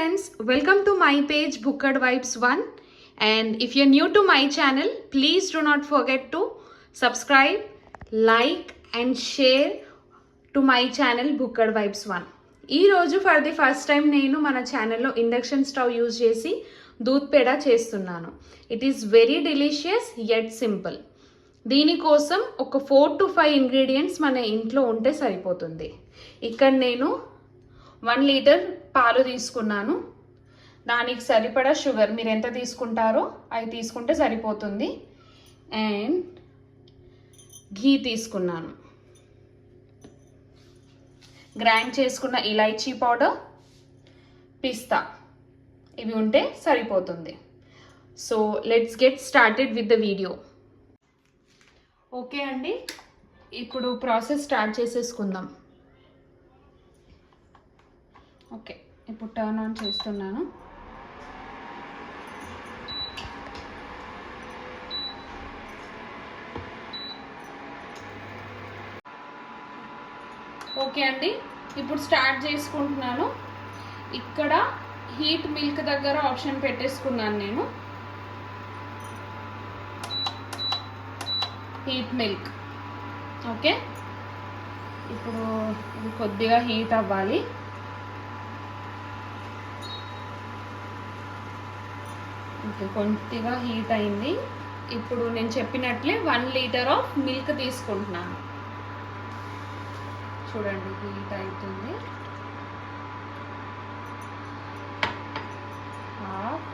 friends, welcome to my page Bhooked Vibes 1, and if you're new to my channel, please do not forget to subscribe, like and share to my channel Bhooked Vibes 1. ఈ రోజు for the first time నేను మన ఛానల్లో induction stove use చేసి దూద్ పేడ చేస్తున్నాను. It is very delicious yet simple. దీనికోసం ఒక 4 to 5 ingredients మన ఇంట్లో ఉంటే సరిపోతుంది. ఇక్కడ నేను 1 లీటర్ పాలు తీసుకున్నాను. దానికి సరిపడా షుగర్ మీరు ఎంత తీసుకుంటారో అవి తీసుకుంటే సరిపోతుంది. అండ్ ఘీ తీసుకున్నాను. గ్రైండ్ చేసుకున్న ఇలైచీ పౌడర్, పిస్తా ఇవి ఉంటే సరిపోతుంది. So let's get started with the video. Okay అండి, ఇప్పుడు ప్రాసెస్ స్టార్ట్ చేసేసుకుందాం. ఓకే, ఇప్పుడు టర్న్ ఆన్ చేస్తున్నాను. ఓకే అండి, ఇప్పుడు స్టార్ట్ చేసుకుంటున్నాను. ఇక్కడ హీట్ మిల్క్ దగ్గర ఆప్షన్ పెట్టేసుకున్నాను నేను. Heat milk. ఓకే, ఇప్పుడు ఇది కొద్దిగా హీట్ అవ్వాలి. ఓకే, కొద్దిగా హీట్ అయింది. ఇప్పుడు నేను చెప్పినట్లే 1 లీటర్ ఆఫ్ మిల్క్ తీసుకుంటున్నాను. చూడండి, హీట్ అవుతుంది. Half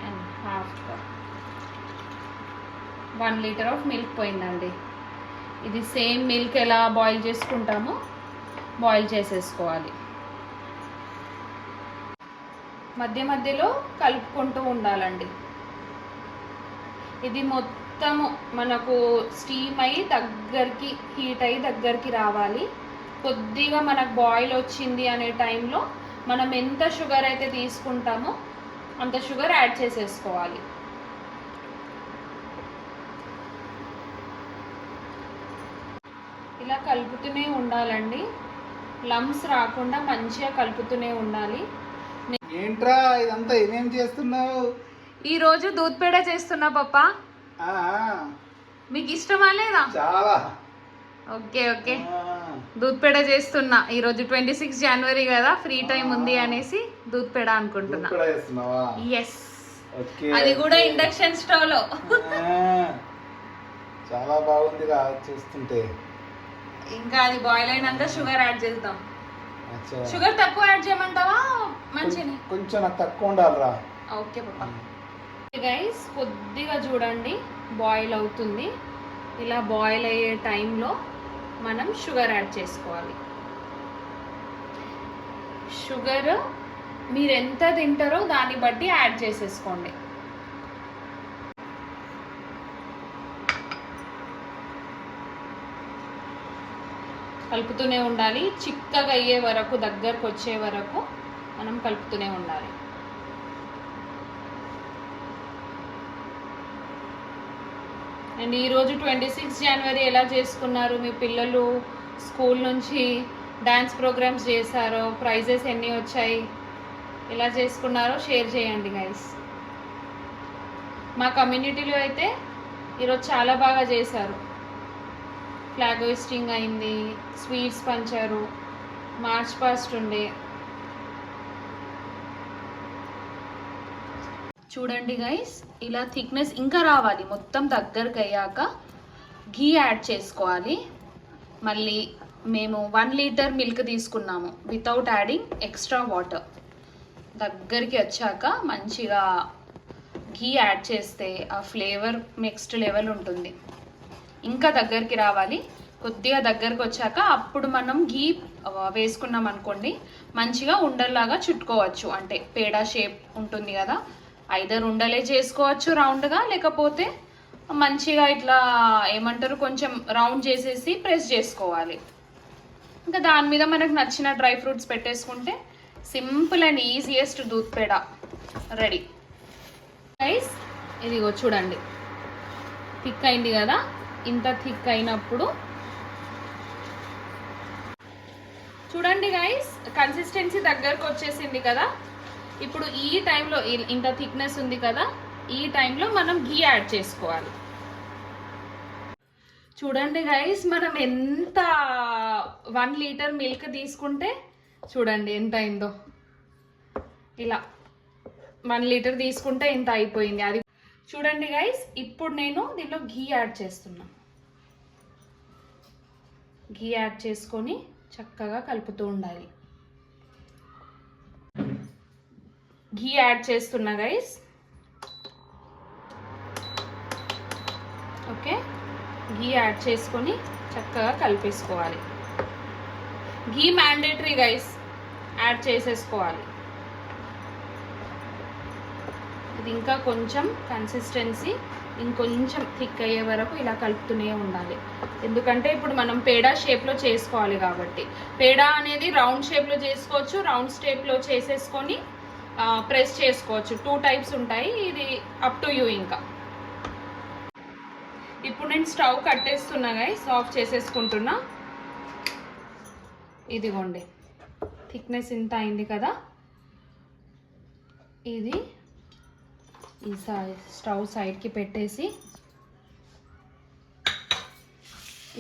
and half cup 1 litre of milk పోయిందండి. ఇది సేమ్ మిల్క్ ఎలా బాయిల్ చేసుకుంటామో బాయిల్ చేసేసుకోవాలి. మధ్య మధ్యలో కలుపుకుంటూ ఉండాలండి. ఇది మొత్తము మనకు స్టీమ్ అయ్యి దగ్గరికి హీట్ అయ్యి దగ్గరికి రావాలి. కొద్దిగా మనకు బాయిల్ వచ్చింది అనే టైంలో మనం ఎంత షుగర్ అయితే తీసుకుంటామో అంత షుగర్ యాడ్ చేసేసుకోవాలి. ఇలా కలుపుతూనే ఉండాలండి. లమ్స్ రాకుండా మంచిగా కలుపుతూనే ఉండాలి. ఏంట్రా ఇదంతా ఏమేం చేస్తున్నావు? ఈ రోజు దూద్ పేడ చేస్తున్నా పప్ప. మీకు ఇష్టమా లేదా? చాలా. ఓకే ఓకే, దూద్ పేడ చేస్తున్నా. ఈ రోజు 26 జనవరి కదా, ఫ్రీ టైం ఉంది అనేసి దూద్ పేడ అనుకుంటున్నా. ఎస్, అది కూడా ఇండక్షన్ స్టవ్ లో. చాలా బాగుంది చూస్తుంటే. ఇంకా అది బాయిల్ అయినాక షుగర్ యాడ్ చేద్దాం. షుగర్ తక్కువ యాడ్ చేయమంటావా? మంచిది, కొంచెం నాకు తక్కువ ఉండాలిరా. ఓకే పాపా. గైస్, కొద్దిగా చూడండి బాయిల్ అవుతుంది. ఇలా బాయిల్ అయ్యే టైంలో మనం షుగర్ యాడ్ చేసుకోవాలి. షుగర్ మీరు ఎంత తింటారో దాన్ని బట్టి యాడ్ చేసేసుకోండి. కలుపుతూనే ఉండాలి. చిక్కగా అయ్యే వరకు, దగ్గరకు వచ్చే వరకు మనం కలుపుతూనే ఉండాలి. అండ్ ఈరోజు 26 జనవరి ఎలా చేసుకున్నారు? మీ పిల్లలు స్కూల్ నుంచి డ్యాన్స్ ప్రోగ్రామ్స్ చేశారో, ప్రైజెస్ ఎన్ని వచ్చాయి, ఎలా చేసుకున్నారో షేర్ చేయండి గైస్. మా కమ్యూనిటీలో అయితే ఈరోజు చాలా బాగా చేశారు. ఫ్లాగ్ హోయిస్టింగ్ అయింది, స్వీట్స్ పంచారు, మార్చ్ పాస్ట్ ఉండే. చూడండి గైస్, ఇలా థిక్నెస్ ఇంకా రావాలి. మొత్తం దగ్గరకు అయ్యాక ఘీ యాడ్ చేసుకోవాలి. మళ్ళీ మేము 1 లీటర్ మిల్క్ తీసుకున్నాము వితౌట్ యాడింగ్ ఎక్స్ట్రా వాటర్. దగ్గరికి వచ్చాక మంచిగా ఘీ యాడ్ చేస్తే ఆ ఫ్లేవర్ నెక్స్ట్ లెవెల్ ఉంటుంది. ఇంకా దగ్గరికి రావాలి. కొద్దిగా దగ్గరకు వచ్చాక అప్పుడు మనం ఘీ వేసుకున్నాం అనుకోండి, మంచిగా ఉండల్లాగా చుట్టుకోవచ్చు. అంటే పేడ షేప్ ఉంటుంది కదా, ఐదర్ ఉండలే చేసుకోవచ్చు రౌండ్గా, లేకపోతే మంచిగా ఇట్లా ఏమంటారు కొంచెం రౌండ్ చేసేసి ప్రెస్ చేసుకోవాలి. ఇంకా దాని మీద మనకు నచ్చిన డ్రై ఫ్రూట్స్ పెట్టేసుకుంటే సింపుల్ అండ్ ఈజియెస్ట్ దూద్ పేడ రెడీ. గైస్, ఇదిగో చూడండి, థిక్ అయింది కదా. ఇంత థిక్ అయినప్పుడు చూడండి గైస్, కన్సిస్టెన్సీ దగ్గరకు వచ్చేసింది కదా. ఇప్పుడు ఈ టైంలో ఇంత థిక్నెస్ ఉంది కదా, ఈ టైంలో మనం ఘీ యాడ్ చేసుకోవాలి. చూడండి గైస్, మనం ఎంత 1 లీటర్ మిల్క్ తీసుకుంటే చూడండి ఎంత అయిందో. ఇలా 1 లీటర్ తీసుకుంటే ఇంత అయిపోయింది. అది చూడండి గైస్, ఇప్పుడు నేను దీనిలో ఘీ యాడ్ చేస్తున్నా. ఘీ యాడ్ చేసుకొని చక్కగా కలుపుతూ ఉండాలి. ఘీ యాడ్ చేస్తున్నా గైస్. ఓకే, ఘీ యాడ్ చేసుకొని చక్కగా కలిపేసుకోవాలి. ఘీ మ్యాండేటరీ గైస్, యాడ్ చేసేసుకోవాలి. ఇది ఇంకా కొంచెం కన్సిస్టెన్సీ ఇంకొంచెం థిక్ అయ్యే వరకు ఇలా కలుపుతూనే ఉండాలి. ఎందుకంటే ఇప్పుడు మనం పేడా షేప్లో చేసుకోవాలి కాబట్టి. పేడా అనేది రౌండ్ షేప్లో చేసుకోవచ్చు, రౌండ్ షేప్లో చేసేసుకొని ప్రెస్ చేసుకోవచ్చు. 2 టైప్స్ ఉంటాయి, ఇది అప్ టు యూ. ఇంకా ఇప్పుడు నేను స్టవ్ కట్టేస్తున్నా గైస్, ఆఫ్ చేసేసుకుంటున్నా. ఇదిగోండి, థిక్నెస్ ఇంత అయింది కదా. ఇది ఈ స్టవ్ సైడ్కి పెట్టేసి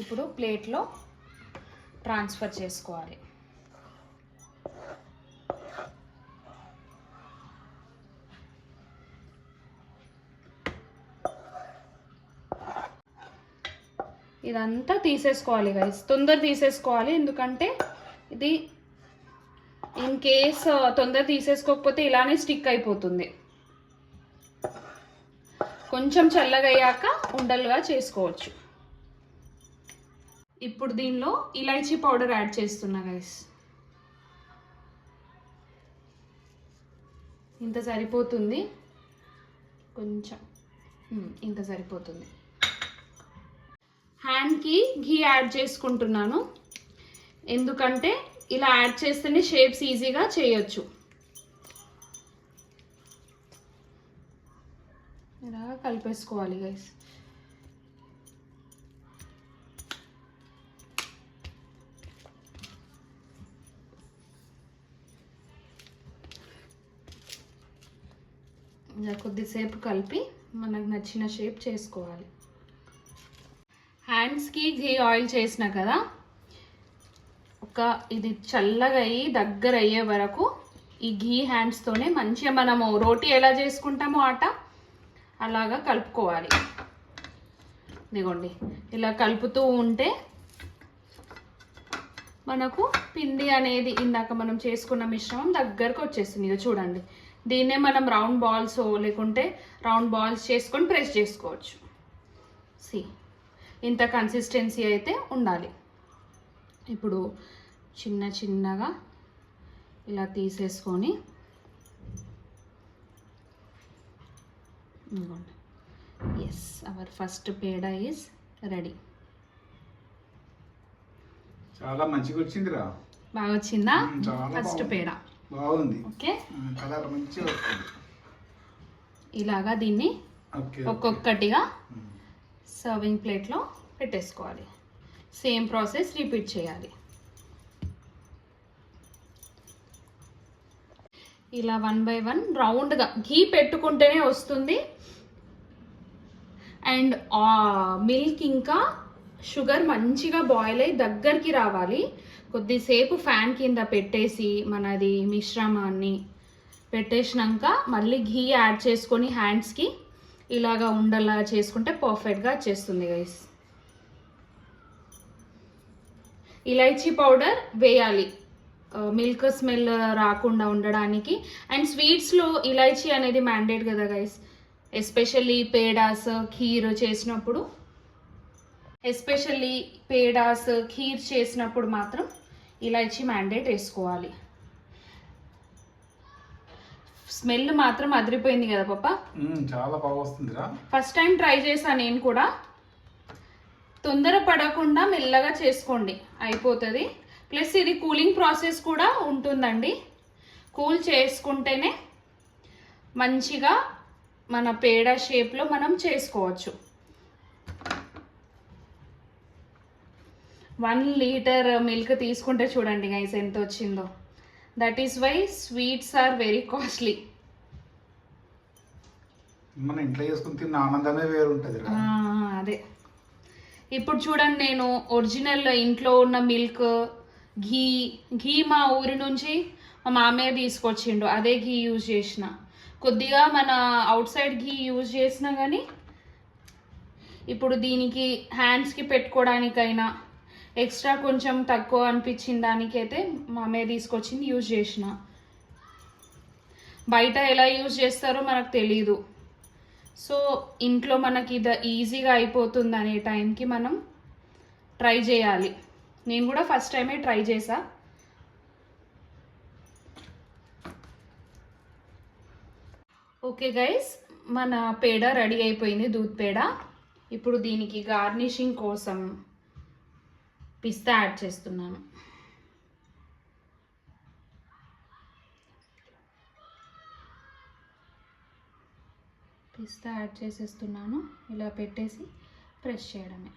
ఇప్పుడు ప్లేట్లో ట్రాన్స్ఫర్ చేసుకోవాలి. ఇదంతా తీసేసుకోవాలి గైస్, తొందర తీసేసుకోవాలి. ఎందుకంటే ఇది ఇన్ కేస్ తొందర తీసేసుకోకపోతే ఇలానే స్టిక్ అయిపోతుంది. కొంచెం చల్లగా అయ్యాక ఉండలుగా చేసుకోవచ్చు. ఇప్పుడు దీనిలో ఇలైచీ పౌడర్ యాడ్ చేస్తున్నా గైస్. ఇంత సరిపోతుంది, కొంచెం ఇంత సరిపోతుంది. హ్యాండ్కి ఘీ యాడ్ చేసుకుంటున్నాను, ఎందుకంటే ఇలా యాడ్ చేస్తేనే షేప్స్ ఈజీగా చేయొచ్చు. ఇలా కలిపేసుకోవాలి గైస్. ఇలా కొద్దిసేపు కలిపి మనకు నచ్చిన షేప్ చేసుకోవాలి. హ్యాండ్స్కి ఘీ ఆయిల్ చేసిన కదా, ఇది చల్లగా అయ్యి దగ్గర అయ్యే వరకు ఈ ఘీ హ్యాండ్స్తోనే మంచిగా మనము రోటీ ఎలా చేసుకుంటామో ఆట అలాగా కలుపుకోవాలి. ఇదిగోండి, ఇలా కలుపుతూ ఉంటే మనకు పిండి అనేది ఇందాక మనం చేసుకున్న మిశ్రమం దగ్గరకు వచ్చేస్తుంది. ఇక చూడండి, దీన్నే మనం రౌండ్ బాల్స్ లేకుంటే రౌండ్ బాల్స్ చేసుకొని ప్రెస్ చేసుకోవచ్చు. ఇంత కన్సిస్టెన్సీ అయితే ఉండాలి. ఇప్పుడు చిన్న చిన్నగా ఇలా తీసేసుకొని yes, our first peda is ready. చాలా మంచిగా వచ్చిందిరా. బాగా వచ్చిందా? ఫస్ట్ పేడా బాగుంది. ఓకే, కలర్ మంచిగా వస్తుంది. ఇలాగా దీన్ని ఒక్కొక్కటిగా సర్వింగ్ ప్లేట్లో పెట్టేసుకోవాలి. సేమ్ ప్రాసెస్ రిపీట్ చేయాలి. ఇలా 1 by 1 రౌండ్గా ఘీ పెట్టుకుంటేనే వస్తుంది. అండ్ మిల్క్ ఇంకా షుగర్ మంచిగా బాయిల్ అయ్యి దగ్గరికి రావాలి. కొద్దిసేపు ఫ్యాన్ కింద పెట్టేసి మనది మిశ్రమాన్ని పెట్టేసినాక మళ్ళీ ఘీ యాడ్ చేసుకొని హ్యాండ్స్కి ఇలాగా ఉండలా చేసుకుంటే పర్ఫెక్ట్గా వచ్చేస్తుంది గైస్. ఇలైచీ పౌడర్ వేయాలి మిల్క్ స్మెల్ రాకుండా ఉండడానికి. అండ్ స్వీట్స్లో ఇలైచీ అనేది మ్యాండేట్ కదా గైస్, ఎస్పెషల్లీ పేడాస్ ఖీర్ చేసినప్పుడు, మాత్రం ఇలైచీ మ్యాండేట్ వేసుకోవాలి. స్మెల్ మాత్రం అదిరిపోయింది కదా పాప, చాలా బాగా వస్తుందిరా. ఫస్ట్ టైం ట్రై చేశాను నేను కూడా. తొందర పడకుండా మెల్లగా చేసుకోండి, అయిపోతుంది. ప్లస్ ఇది కూలింగ్ ప్రాసెస్ కూడా ఉంటుందండి. కూల్ చేసుకుంటేనే మంచిగా మన పేడా షేప్లో మనం చేసుకోవచ్చు. 1 లీటర్ మిల్క్ తీసుకుంటే చూడండి గైస్ ఎంత వచ్చిందో. That is why sweets are very costly. మన ఇంట్లో చేసుకుని తిన్న ఆనందమే వేరు ఉంటుంది రా. అదే ఇప్పుడు చూడండి, నేను ఒరిజినల్ ఇంట్లో ఉన్న మిల్క్, ఘీ మా ఊరి నుంచి మా మామయ్య తీసుకొచ్చిండు. అదే ఘీ యూజ్ చేసిన. కొద్దిగా మన అవుట్ సైడ్ ఘీ యూజ్ చేసినా కానీ ఇప్పుడు దీనికి హ్యాండ్స్కి పెట్టుకోవడానికైనా ఎక్స్ట్రా కొంచెం తక్కువ అనిపించిన దానికైతే మామయ్య తీసుకొచ్చింది యూజ్ చేసిన. బయట ఎలా యూజ్ చేస్తారో మనకు తెలీదు. సో ఇంట్లో మనకి ఇది ఈజీగా అయిపోతుంది అనే టైంకి మనం ట్రై చేయాలి. నేను కూడా ఫస్ట్ టైమే ట్రై చేసా. ఓకే గైస్, మన పేడ రెడీ అయిపోయింది, దూద్ పేడ. ఇప్పుడు దీనికి గార్నిషింగ్ కోసం పిస్తా యాడ్ చేస్తున్నాను. పిస్తా యాడ్ చేసేస్తున్నాను. ఇలా పెట్టేసి ప్రెస్ చేయడమే.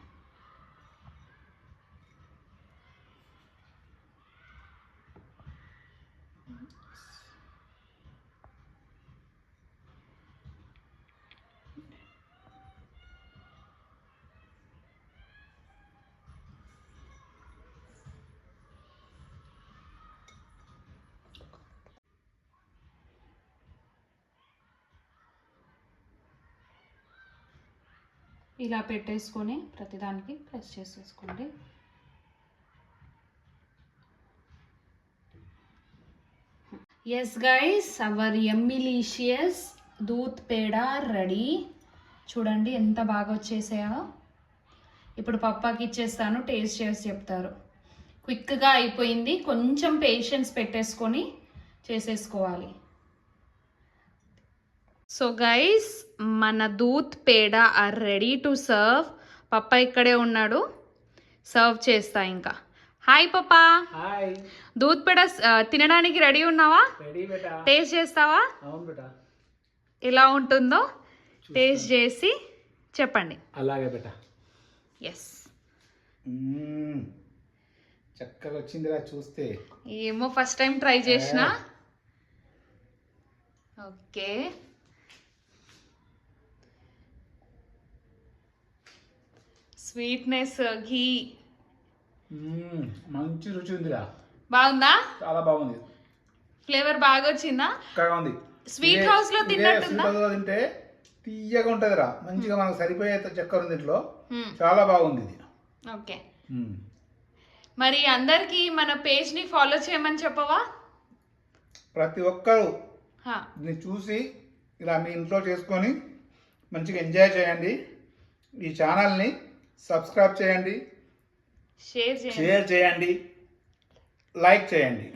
ఇలా పెట్టేసుకొని ప్రతిదానికి ప్రెస్ చేసేసుకోండి. ఎస్ గైస్, అవర్ యమ్మీలీషియస్ దూద్ పేడ రెడీ. చూడండి ఎంత బాగా వచ్చేసాయో. ఇప్పుడు పప్పాకి ఇచ్చేస్తాను, టేస్ట్ చేసి చెప్తారు. క్విక్గా అయిపోయింది, కొంచెం పేషెన్స్ పెట్టేసుకొని చేసేసుకోవాలి. సో గైస్, మన దూద్ పేడ ఆర్ రెడీ టు సర్వ్. పప్ప ఇక్కడే ఉన్నాడు, సర్వ్ చేస్తా ఇంకా. హాయ్ పప్పా. హాయ్. దూద్ పేడ తినడానికి రెడీ ఉన్నావా? రెడీ బేటా. టేస్ట్ చేస్తావా? అవును బేటా. ఎలా ఉంటుందో టేస్ట్ చేసి చెప్పండి. అలాగే బేటా. ఎస్. చక్కగా వచ్చిందిరా చూస్తే. ఏమో ఫస్ట్ టైం ట్రై చేసిన. ఓకే, స్వీట్నెస్, ఘీ మంచి రుచి ఉందిరా. బాగుందా? చాలా బాగుంది. ఫ్లేవర్ బాగా వచ్చిందా? చక్కగా ఉంది. స్వీట్ హౌస్ లో తిన్నట్టుందా? స్వీట్ హౌస్ లో తింటే తీయగా ఉంటదిరా. మంచిగా మనకు సరిపోయే చక్కెర ఉంది దీంట్లో. చాలా బాగుంది ఇది. ఓకే, మరి అందరికి మన పేజ్ ని ఫాలో చేయమని చెప్పవా? ప్రతి ఒక్కరు దీన్ని చూసి ఇలా మీ ఇంట్లో చేసుకొని మంచిగా ఎంజాయ్ చేయండి. ఈ ఛానల్ని సబ్స్క్రైబ్ చేయండి, షేర్ చేయండి, లైక్ చేయండి.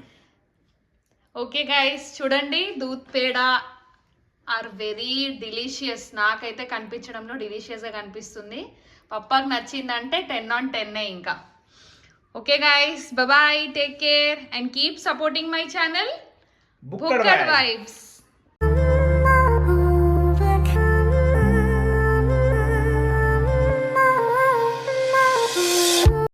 ఓకే గైస్, చూడండి దూద్ పేడ ఆర్ వెరీ డెలిషియస్. నాకైతే కనిపించడంలో డెలిషియస్గా కనిపిస్తుంది. పప్పాకి నచ్చిందంటే 10 on 10 ఇంకా. Okay guys, bye, take care and keep supporting my channel Bukkad Vibes.